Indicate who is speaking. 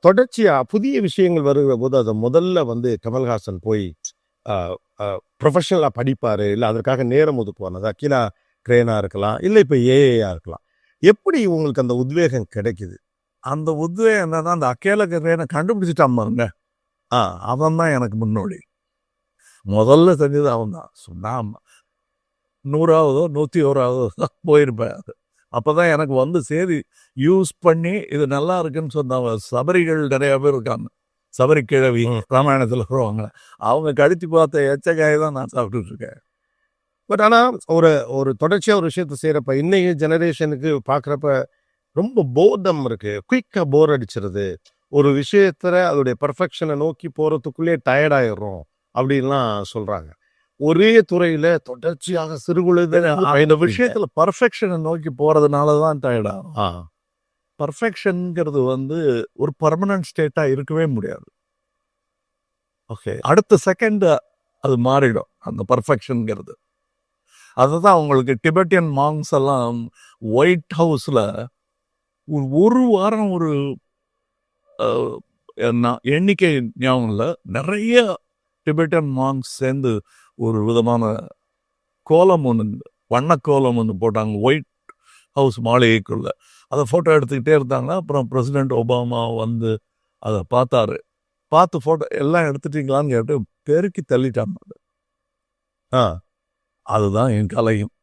Speaker 1: தொடர்ச்சியா புதிய விஷயங்கள் வருகிற போது அத முதல்ல வந்து கமல்ஹாசன் போய் அ அ ப்ரொஃபஷனலா படிப்பாரு. இல்ல அதற்காக நேரம் ஒதுக்குவார். அது அகிலா கிரேனா இருக்கலாம். இல்ல இப்ப ஏஐயா இருக்கலாம். எப்படி உங்களுக்கு அந்த உத்வேகம் கிடைக்குது?
Speaker 2: அந்த உத்வேகம் என்னன்னா, அந்த அகேல கரேன கண்டுபிடிச்சிட்டான் பாருங்க.
Speaker 1: ஆ.
Speaker 2: அவன் தான் எனக்கு முன்னோடி. முதல்ல செஞ்சது அவன் தான். நான் 100வதோ 101வதோ தான் போயிருப்பேன். அப்பதான் எனக்கு வந்து சரி யூஸ் பண்ணி இது நல்லா இருக்குன்னு சொன்ன சபரிகள் நிறைய பேர் இருக்காங்க. சபரி கிழவி ராமாயணத்தில் வருவாங்க. அவங்க கடித்து பார்த்த எச்சக்காயை தான் நான் சாப்பிட்டுட்டு இருக்கேன்.
Speaker 1: பட் ஆனா ஒரு ஒரு தொடர்ச்சியா ஒரு விஷயத்த செய்யறப்ப இன்னைய ஜெனரேஷனுக்கு பார்க்குறப்ப ரொம்ப போர்டம் இருக்கு. குயிக்கா போர் அடிச்சிருது. ஒரு விஷயத்துல அதோடைய பெர்ஃபெக்ஷனை நோக்கி போறதுக்குள்ளே டயர்ட் ஆயிடுறோம் அப்படின்லாம் சொல்றாங்க. ஒரே துறையில தொடர்ச்சியாக சிறுகுழுது
Speaker 2: இந்த விஷயத்துல பர்ஃபெக்ஷனை நோக்கி போறதுனால தான் டயர்ட் ஆகும்.
Speaker 1: ஆ.
Speaker 2: பர்ஃபெக்ஷன்ங்கிறது வந்து ஒரு பர்மனன்ட் ஸ்டேட்டா இருக்கவே முடியாது. ஓகே, அடுத்த செகண்ட் அது மாறிடும் அந்த பர்ஃபெக்ஷன்ங்கிறது. அதுதான் உங்களுக்கு டிபெட்டியன் மாங்ஸ் எல்லாம் ஒயிட் ஹவுஸ்ல ஒரு வாரம் ஒரு எண்ணிக்கை ஞாபகம் இல்லை, நிறைய டிபெட்டியன் மாங்ஸ் சேர்ந்து ஒரு விதமான கோலம் ஒன்று, வண்ணக்கோலம் ஒன்று போட்டாங்க ஒயிட் ஹவுஸ் மாளிகைக்குள்ள. அதை ஃபோட்டோ எடுத்துக்கிட்டே இருந்தாங்கன்னா அப்புறம் பிரசிடென்ட் ஒபாமா வந்து அதை பார்த்தாரு. பார்த்து ஃபோட்டோ எல்லாம் எடுத்துட்டீங்களான்னு கேட்டு பெருக்கி தள்ளிட்டாங்க.
Speaker 1: ஆ.
Speaker 2: அதுதான் என் கலையும்.